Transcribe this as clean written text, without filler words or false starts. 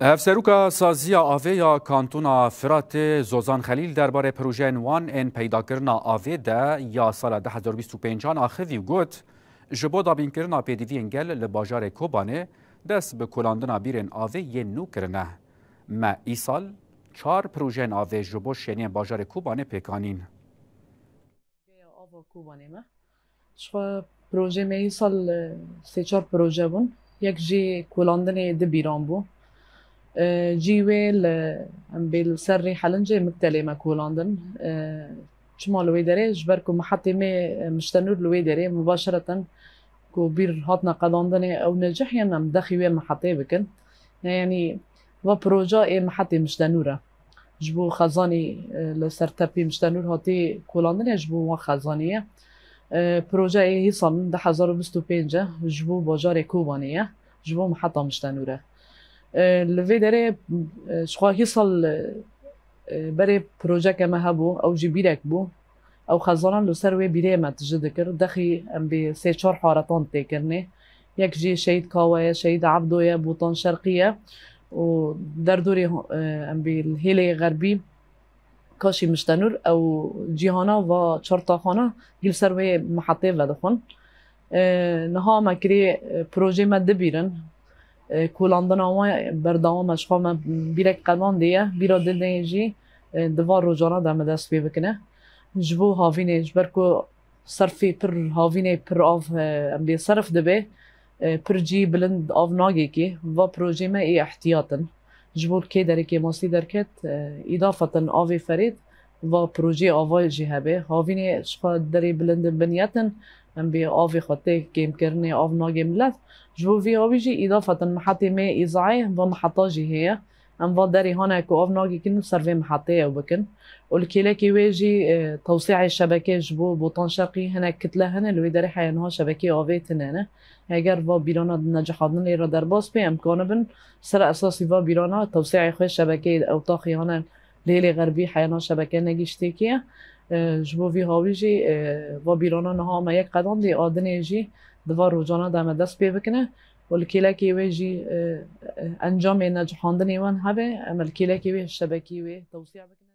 افسروکا سازیا آوه یا کانتونا فرات زوزان خلیل درباره پروژه وان ان پیدا کرنا آوه ده یا سال 2025 آخوی گوت جبو دابین کرنا پیدیوی انگل لباجار کوبانه دست به کلاندنا بیرن آوه یه نو کرنه ما ای سال 4 پروژه آوه جبو شنین باجار کوبانه پیکانین آوا کوبانه ما شخوا پروژه می سال سه چهار پروژه بون یک جی کلاندن ده بیران بو جیویل ام بیل سری حلنجه مکتلی ما کلاندن چما لوی داره جبرکو محطه می مشتنور لوی داره مباشرة کو بیر هاتنا قلاندن او نجح ینم دخیوی محطه بکن يعني و پروژه ای محطه مشتنوره جبو خزانی لسرتپی مشتنور هاتی کلاندن جبو و خزانیه پروژه ای سال 2025 جبو باجار کوبانیه جبو محطه مشتنوره لوی داره شخوا هی سال برای پروژه که ما هبو او جی بیرک بو او خزانان لسر وی بیره ما تجد کر دخی ام بی سه چار حارتان تکرنه یک جی شهید کاوه شهید عبدویه بوطان شرقیه و در دوری ام بی الهیل غربی کاشی مشتنور او جیهانا و چرتاخانه گل سر وی محطه و دخون نها مکری پروژه ما دبیرن کلاندنا و بردوام اشخاص ما بیرک قدان دیه بیرا دلنیجی دوار روزانه دم دست پی بکنه جبو هاوینه جبرکو صرفی پر هاوینه پر آف ام صرف دبه پر جی بلند آف ناگی کی و پروژه ما ای احتیاطن جبو کی داره که ماسی درکت اضافه آوی فرید و پروژه آوای جهبه هاوینه شخا داره بلند بنیتن ام بی آوی خطه کم کرنه آف ناگی ملت جبو في أوبيجي إضافة محطة ماء إذاعية ومحطة جهية أم فداري هنا كو أفناجي كن سيرفي محطية وبكن والكيلاكي واجي توسيع الشبكة جبو بوطان شرقي هنا كتلة هنا اللي داري حيانها شبكة أوفيت هنا هاجر فا بيرانا نجحنا اللي ردر باس بإمكانه بن سر أساسي فا بيرانا توسيع خوش شبكة أو طاقي هنا ليلي غربي حيانها شبكة نجيشتكية جبو في هاويجي فا بيرانا نها ما يك قدام دي آدنيجي دوار روزانه دم دست پی بکنه ولی کی ویجی انجام نجحاندنی وان هبه عمل کی وی شبکی وی توسعه بکنه